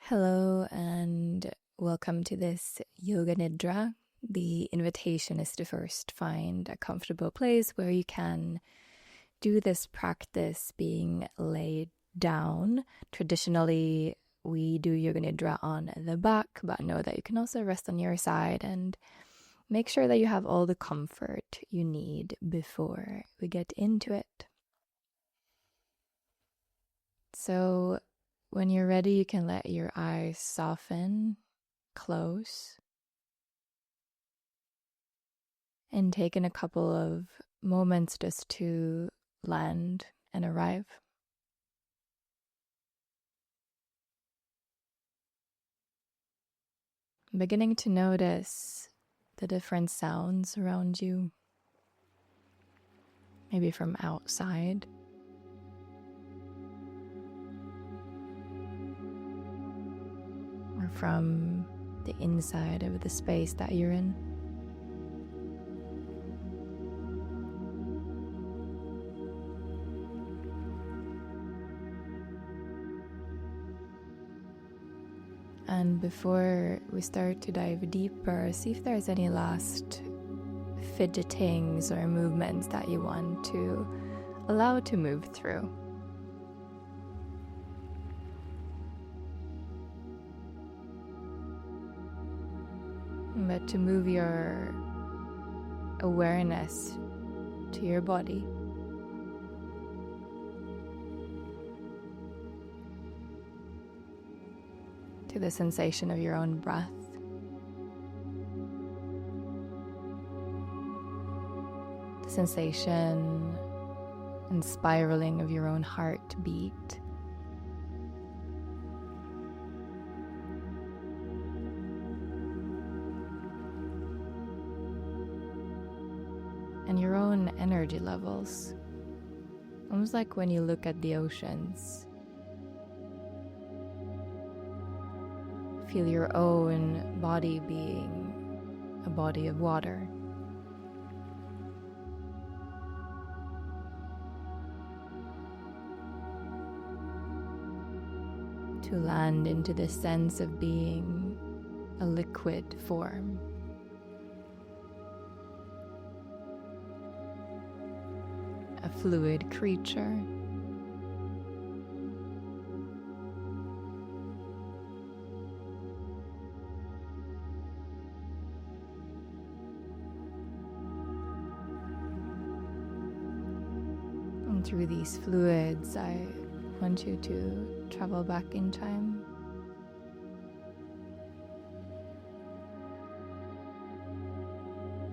Hello and welcome to this Yoga Nidra. The invitation is to first find a comfortable place where you can do this practice being laid down. Traditionally, we do Yoga Nidra on the back, but know that you can also rest on your side and make sure that you have all the comfort you need before we get into it. So, when you're ready, you can let your eyes soften, close, and take in a couple of moments just to land and arrive. Beginning to notice the different sounds around you, maybe from outside. Or from the inside of the space that you're in. And before we start to dive deeper, see if there's any last fidgetings or movements that you want to allow to move through. But to move your awareness to your body. To the sensation of your own breath. The sensation and spiraling of your own heartbeat. And your own energy levels. Almost like when you look at the oceans. Feel your own body being a body of water. To land into the sense of being a liquid form. A fluid creature. And through these fluids, I want you to travel back in time.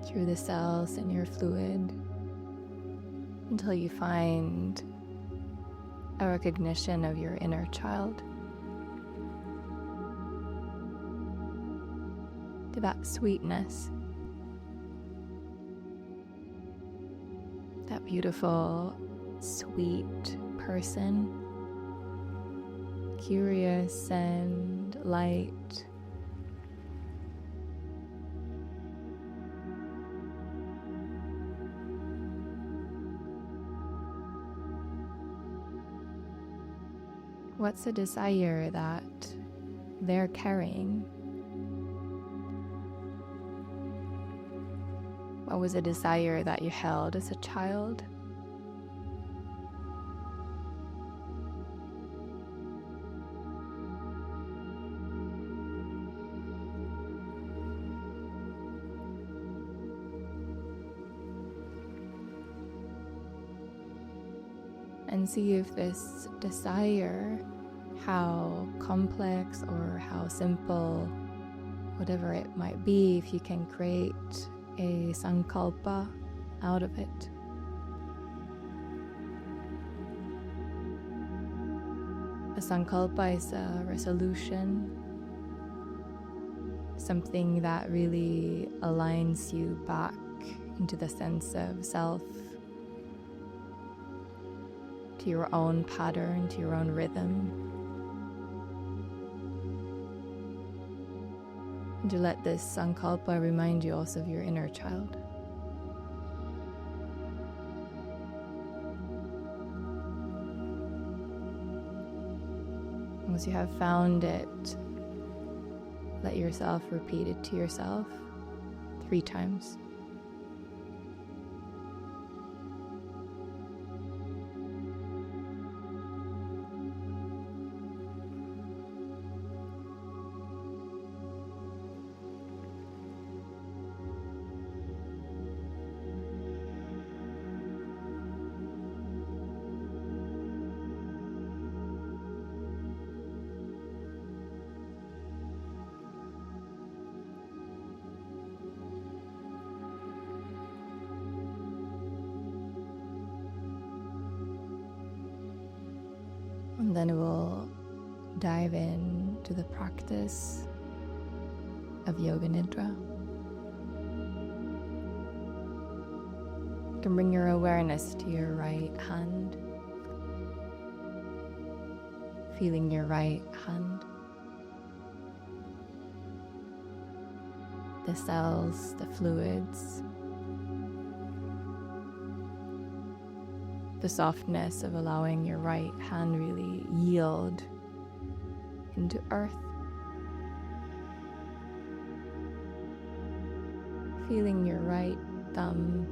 Through the cells in your fluid. Until you find a recognition of your inner child. To that sweetness. That beautiful, sweet person. Curious and light. What's a desire that they're carrying? What was a desire that you held as a child? And see if this desire, how complex or how simple, whatever it might be, if you can create a sankalpa out of it. A sankalpa is a resolution, something that really aligns you back into the sense of self, to your own pattern, to your own rhythm. And to let this sankalpa remind you also of your inner child. As once you have found it, let yourself repeat it to yourself 3 times. And then we'll dive into the practice of Yoga Nidra. You can bring your awareness to your right hand, feeling your right hand, the cells, the fluids, the softness of allowing your right hand really yield into earth. Feeling your right thumb,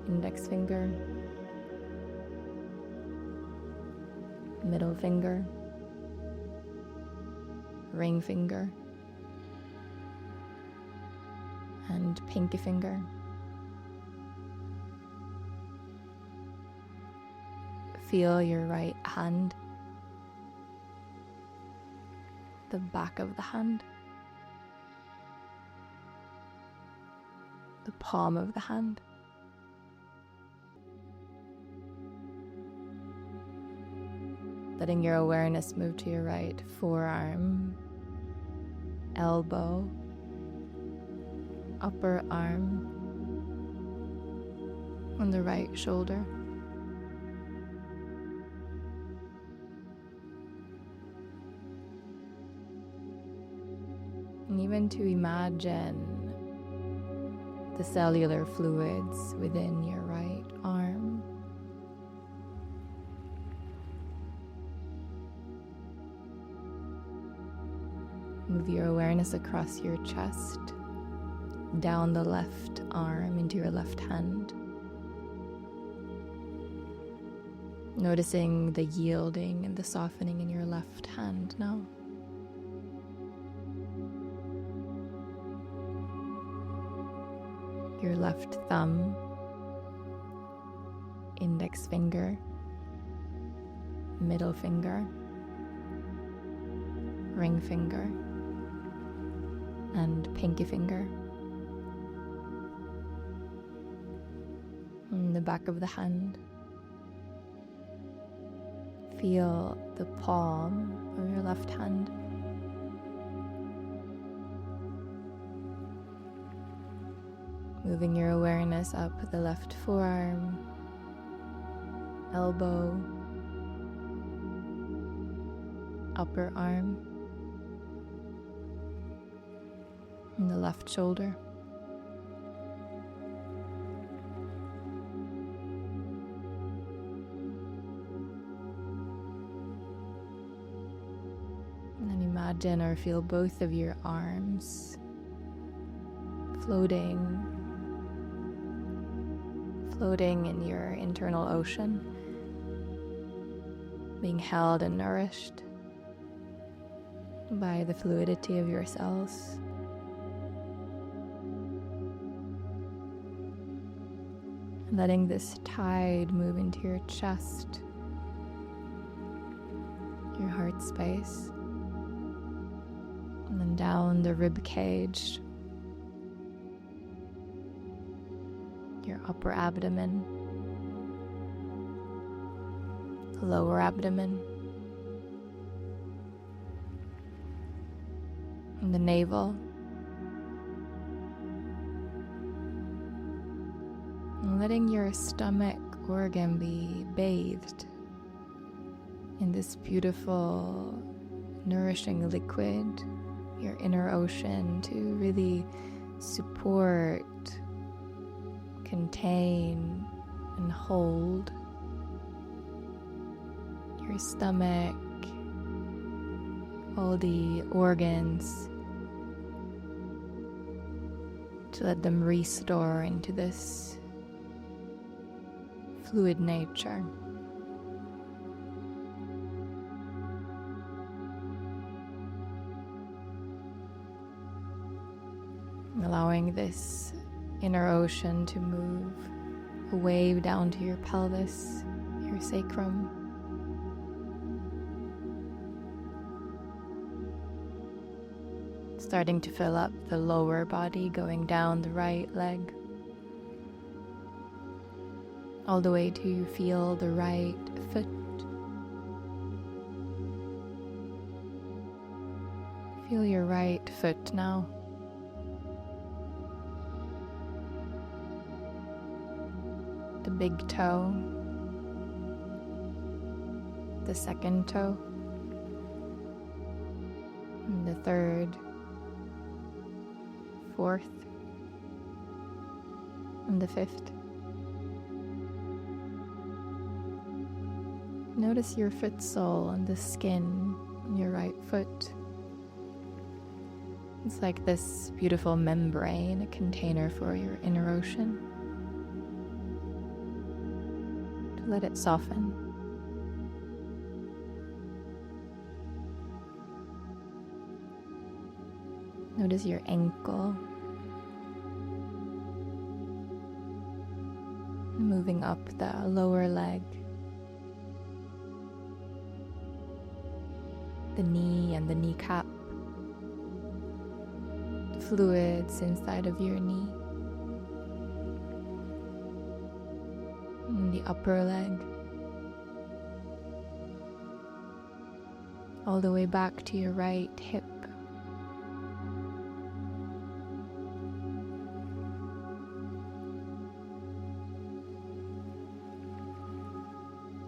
index finger, middle finger, ring finger, and pinky finger. Feel your right hand, the back of the hand, the palm of the hand. Letting your awareness move to your right forearm, elbow, upper arm, on the right shoulder. And even to imagine the cellular fluids within your right arm. Move your awareness across your chest, down the left arm into your left hand. Noticing the yielding and the softening in your left hand now. Your left thumb, index finger, middle finger, ring finger, and pinky finger. In the back of the hand, feel the palm of your left hand. Moving your awareness up the left forearm, elbow, upper arm, and the left shoulder. And then imagine or feel both of your arms floating in your internal ocean, being held and nourished by the fluidity of your cells. Letting this tide move into your chest, your heart space, and then down the rib cage, your upper abdomen, lower abdomen, and the navel, and letting your stomach organ be bathed in this beautiful, nourishing liquid, your inner ocean, to really support, contain, and hold your your stomach, all the organs, to let them restore into this fluid nature. Allowing this inner ocean to move away down to your pelvis, your sacrum. Starting to fill up the lower body, going down the right leg, all the way to feel the right foot. Feel your right foot now. The big toe, the second toe, and the third, fourth, and the fifth. Notice your foot sole and the skin on your right foot. It's like this beautiful membrane, a container for your inner ocean. Let it soften. Notice your ankle. Moving up the lower leg. The knee and the kneecap. The fluids inside of your knee. And the upper leg, all the way back to your right hip.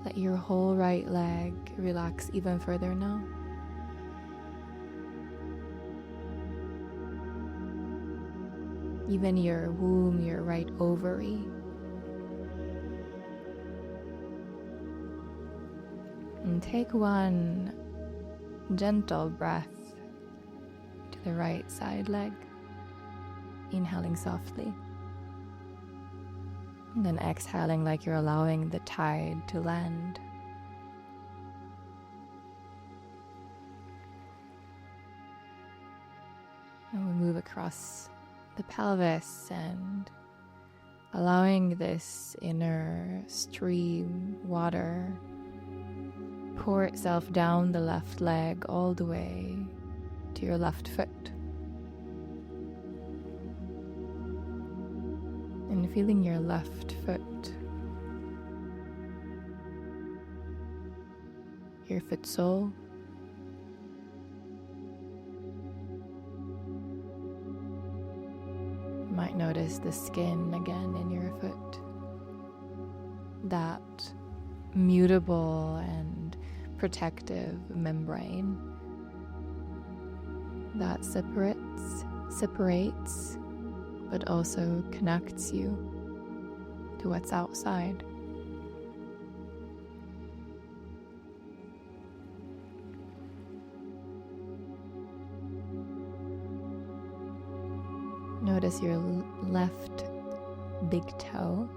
Let your whole right leg relax even further now. Even your womb, your right ovary. And take one gentle breath to the right side leg, inhaling softly, and then exhaling like you're allowing the tide to land. And we move across the pelvis and allowing this inner stream water pour itself down the left leg all the way to your left foot. And feeling your left foot, your foot sole, you might notice the skin again in your foot, that mutable and protective membrane that separates, but also connects you to what's outside. Notice your left big toe,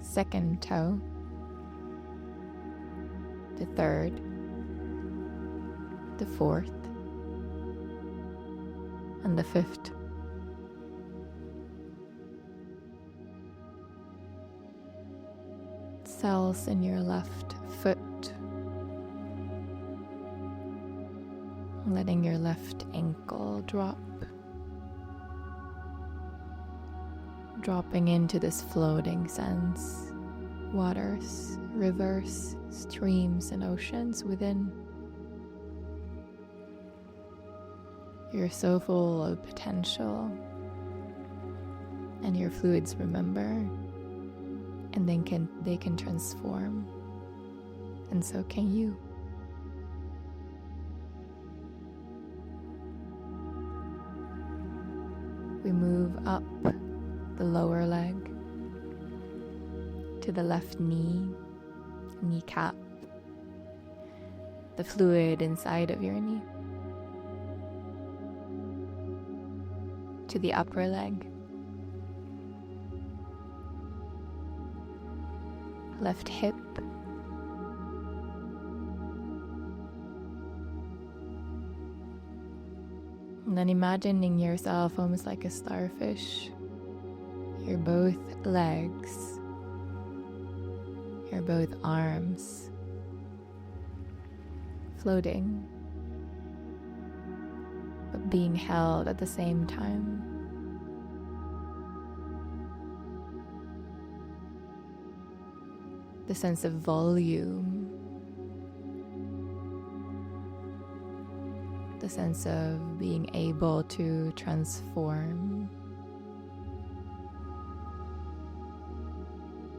second toe, the third, the fourth, and the fifth. Cells in your left foot, letting your left ankle drop, dropping into this floating sense, waters, rivers, streams, and oceans within. You're so full of potential, and your fluids remember, and then they can transform, and so can you. We move up the lower leg to the left knee, kneecap, the fluid inside of your knee, to the upper leg, left hip, and then imagining yourself almost like a starfish. Your both legs, your both arms floating, but being held at the same time. The sense of volume, the sense of being able to transform,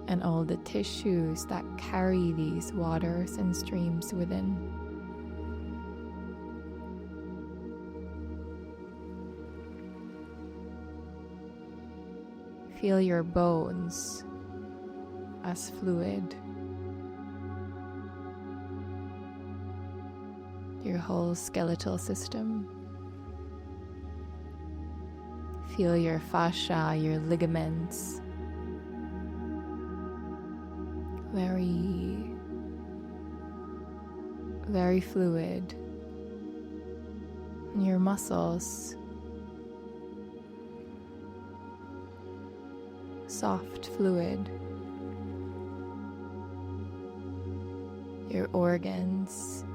and all the tissues that carry these waters and streams within. Feel your bones as fluid, your whole skeletal system. Feel your fascia, your ligaments, very, very fluid. And your muscles, soft fluid. Your organs,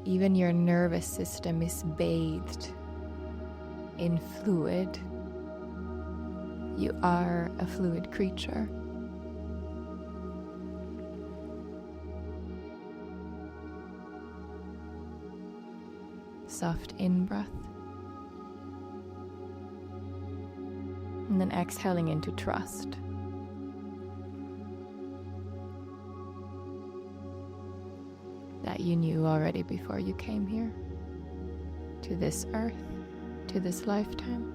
even your nervous system is bathed in fluid. You are a fluid creature. Soft in-breath. And then exhaling into trust. That you knew already before you came here, to this earth, to this lifetime,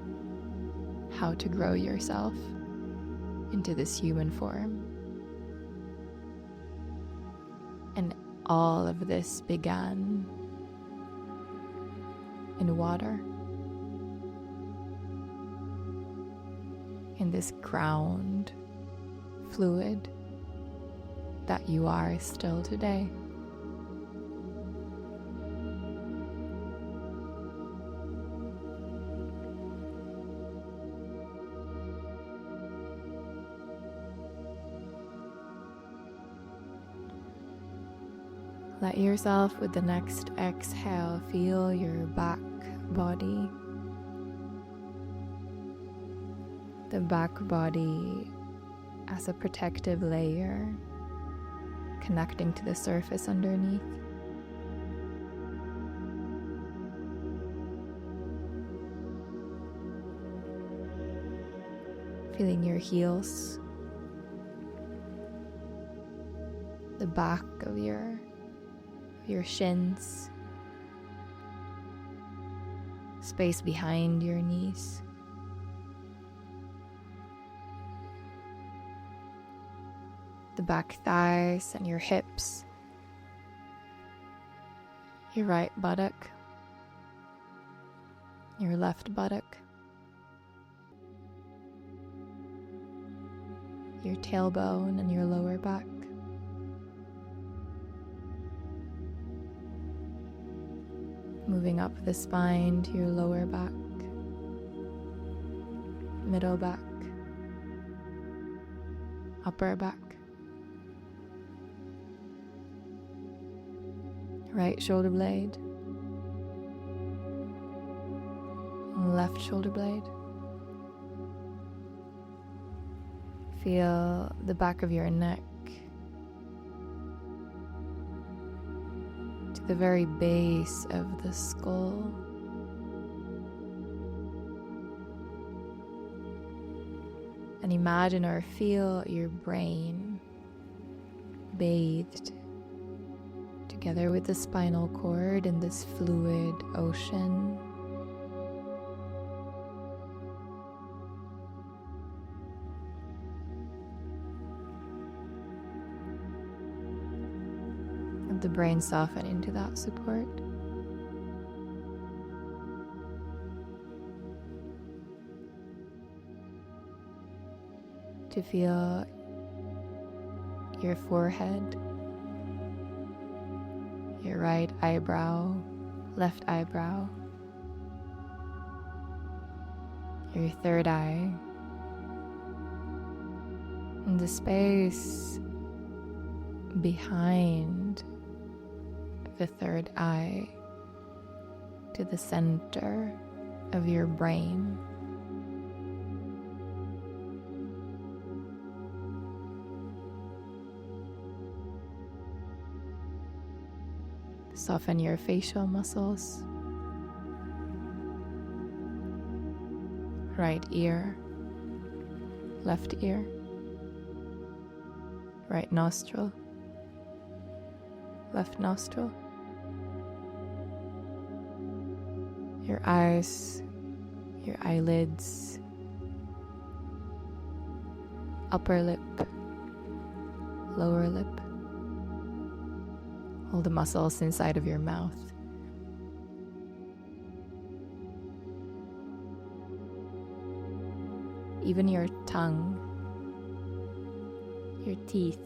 how to grow yourself into this human form. And all of this began in water, in this ground fluid that you are still today. Let yourself, with the next exhale, feel your back body. The back body as a protective layer, connecting to the surface underneath. Feeling your heels, the back of your shins, space behind your knees. The back thighs and your hips, your right buttock, your left buttock, your tailbone and your lower back. Moving up the spine to your lower back, middle back, upper back, right shoulder blade, left shoulder blade. Feel the back of your neck to the very base of the skull. And imagine or feel your brain bathed together with the spinal cord in this fluid ocean. the brain soften into that support. To feel your forehead, your right eyebrow, left eyebrow, your third eye, and the space behind the third eye to the center of your brain. Soften your facial muscles. Right ear, left ear, right nostril, left nostril. Your eyes, your eyelids, upper lip, lower lip. All the muscles inside of your mouth. Even your tongue, your teeth.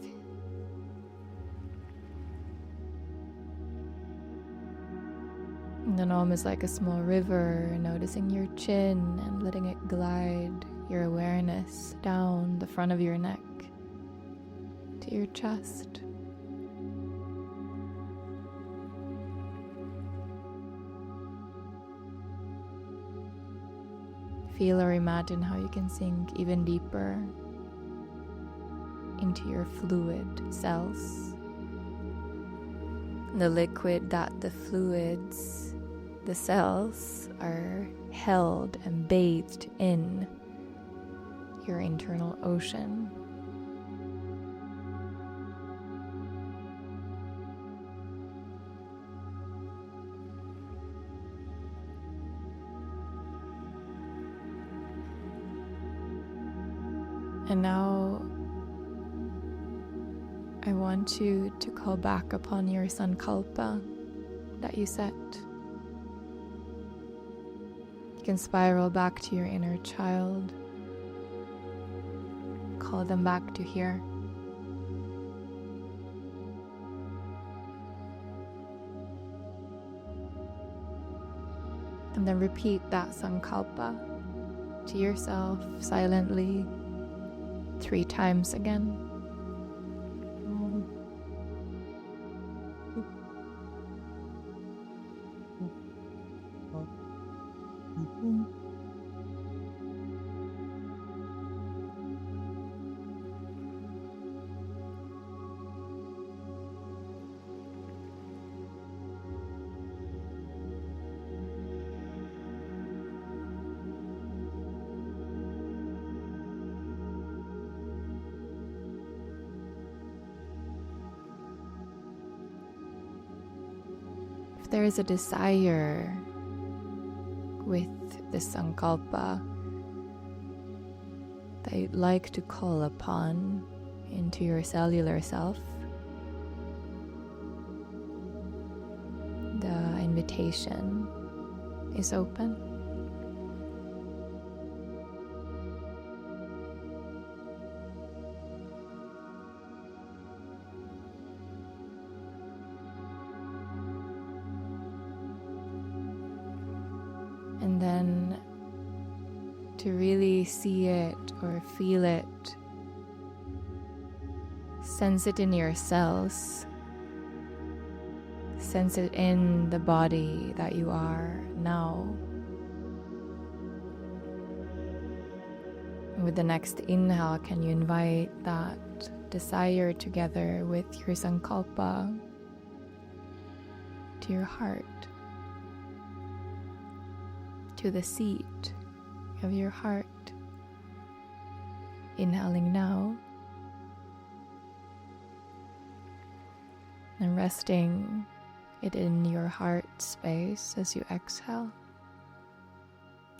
And then almost like a small river, noticing your chin and letting it glide your awareness down the front of your neck to your chest. Feel or imagine how you can sink even deeper into your fluid cells. The liquid that the fluids, the cells, are held and bathed in your internal ocean. And now I want you to call back upon your sankalpa that you set. You can spiral back to your inner child. Call them back to here. And then repeat that sankalpa to yourself silently 3 times again. There is a desire with the sankalpa that you'd like to call upon into your cellular self. The invitation is open. And then to really see it or feel it, sense it in your cells, sense it in the body that you are now. And with the next inhale, can you invite that desire together with your sankalpa to your heart, to the seat of your heart. Inhaling now and resting it in your heart space as you exhale,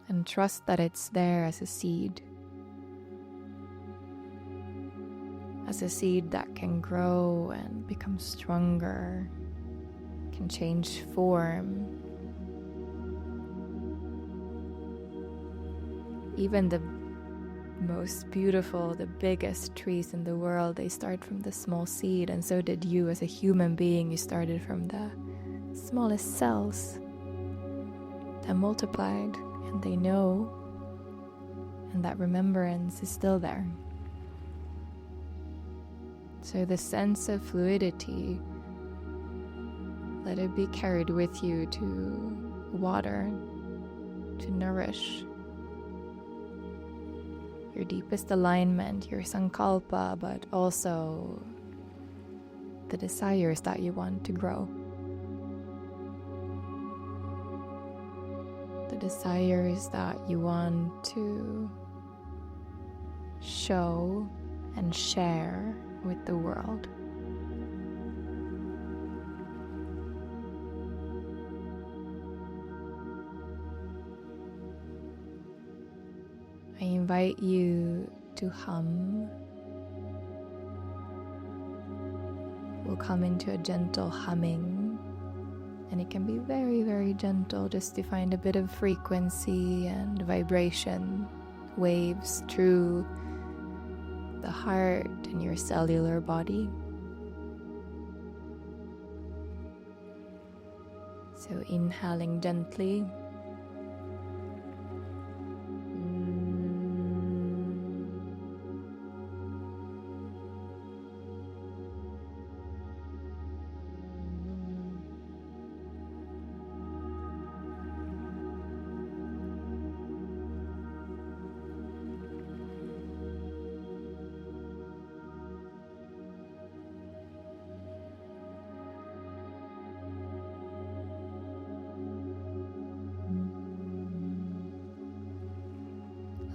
and trust that it's there as a seed that can grow and become stronger can change form. Even the most beautiful, the biggest trees in the world, they start from the small seed, and so did you as a human being. You started from the smallest cells that multiplied, and they know, and that remembrance is still there. So the sense of fluidity, let it be carried with you to water, to nourish your deepest alignment, your sankalpa, but also the desires that you want to grow. The desires that you want to show and share with the world. I invite you to hum. We'll come into a gentle humming, and it can be very, very gentle, just to find a bit of frequency and vibration, waves through the heart and your cellular body. So inhaling gently.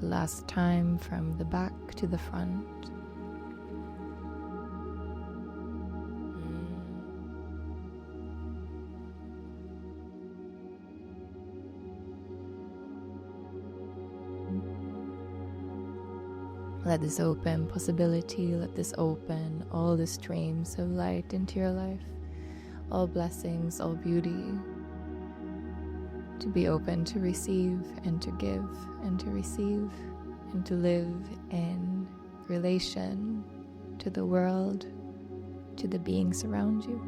Last time from the back to the front. Let this open possibility, let this open all the streams of light into your life, all blessings, all beauty, to be open to receive and to give and to receive and to live in relation to the world, to the beings around you.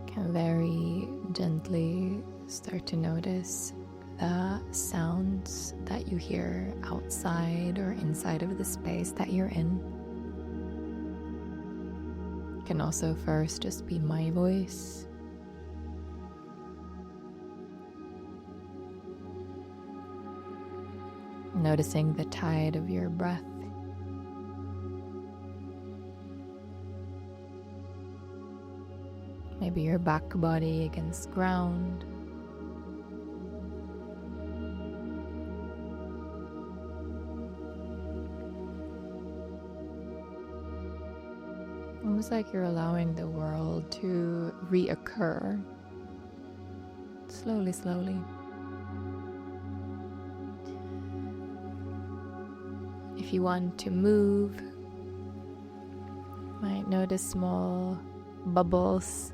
Can very gently start to notice the sounds that you hear outside or inside of the space that you're in. It can also first just be my voice. Noticing the tide of your breath. Maybe your back body against ground. Almost like you're allowing the world to reoccur. Slowly, slowly. If you want to move, you might notice small bubbles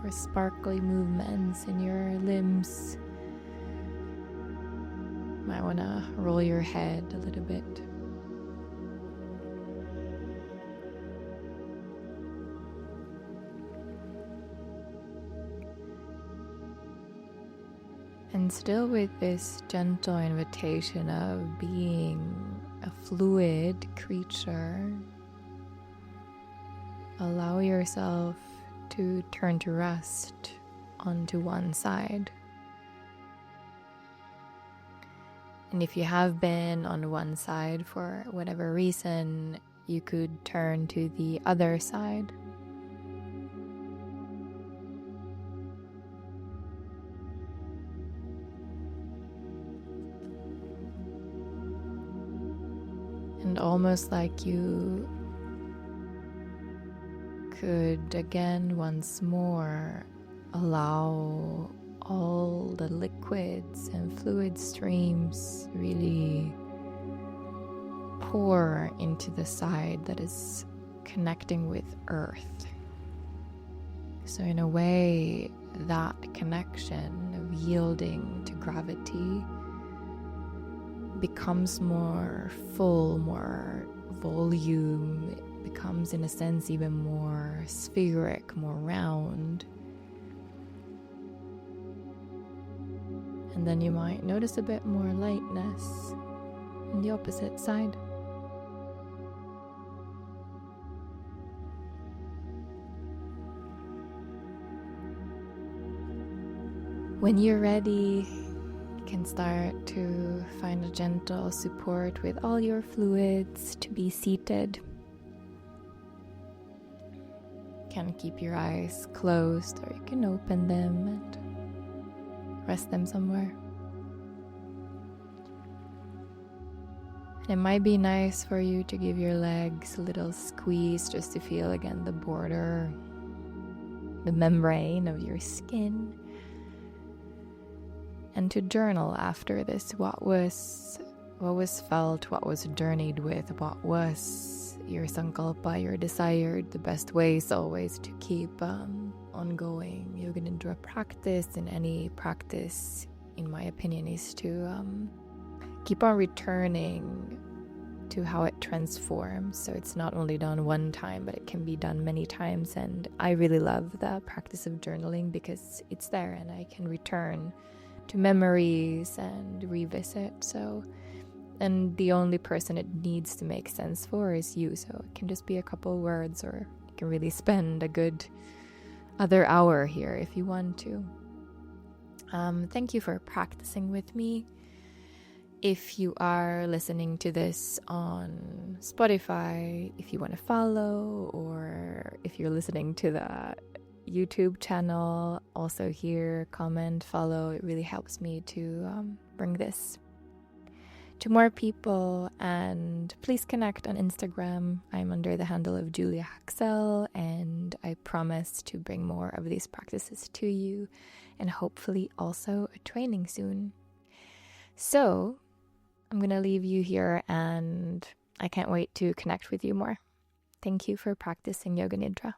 or sparkly movements in your limbs. You might want to roll your head a little bit. And still with this gentle invitation of being a fluid creature, allow yourself to turn to rest onto one side. And if you have been on one side for whatever reason, you could turn to the other side. And almost like you could again once more allow all the liquids and fluid streams really pour into the side that is connecting with earth. So in a way, that connection of yielding to gravity becomes more full, more volume. It becomes, in a sense, even more spheric, more round. And then you might notice a bit more lightness on the opposite side. When you're ready, you can start to find a gentle support with all your fluids to be seated. You can keep your eyes closed, or you can open them and rest them somewhere. And it might be nice for you to give your legs a little squeeze just to feel again the border, the membrane of your skin. And to journal after this, what was felt, what was journeyed with, what was your sankalpa, your desired. The best way is always to keep ongoing Yoga Nidra practice, and any practice, in my opinion, is to keep on returning to how it transforms. So it's not only done one time, but it can be done many times. And I really love the practice of journaling because it's there and I can return to memories and revisit. So, and the only person it needs to make sense for is you. So it can just be a couple words, or you can really spend a good other hour here if you want to. Thank you for practicing with me. If you are listening to this on Spotify, if you want to follow, or if you're listening to the YouTube channel, also here, comment, follow. It really helps me to bring this to more people. And please connect on Instagram. I'm under the handle of Julia Haxel, and I promise to bring more of these practices to you, and hopefully also a training soon. So I'm going to leave you here, and I can't wait to connect with you more. Thank you for practicing Yoga Nidra.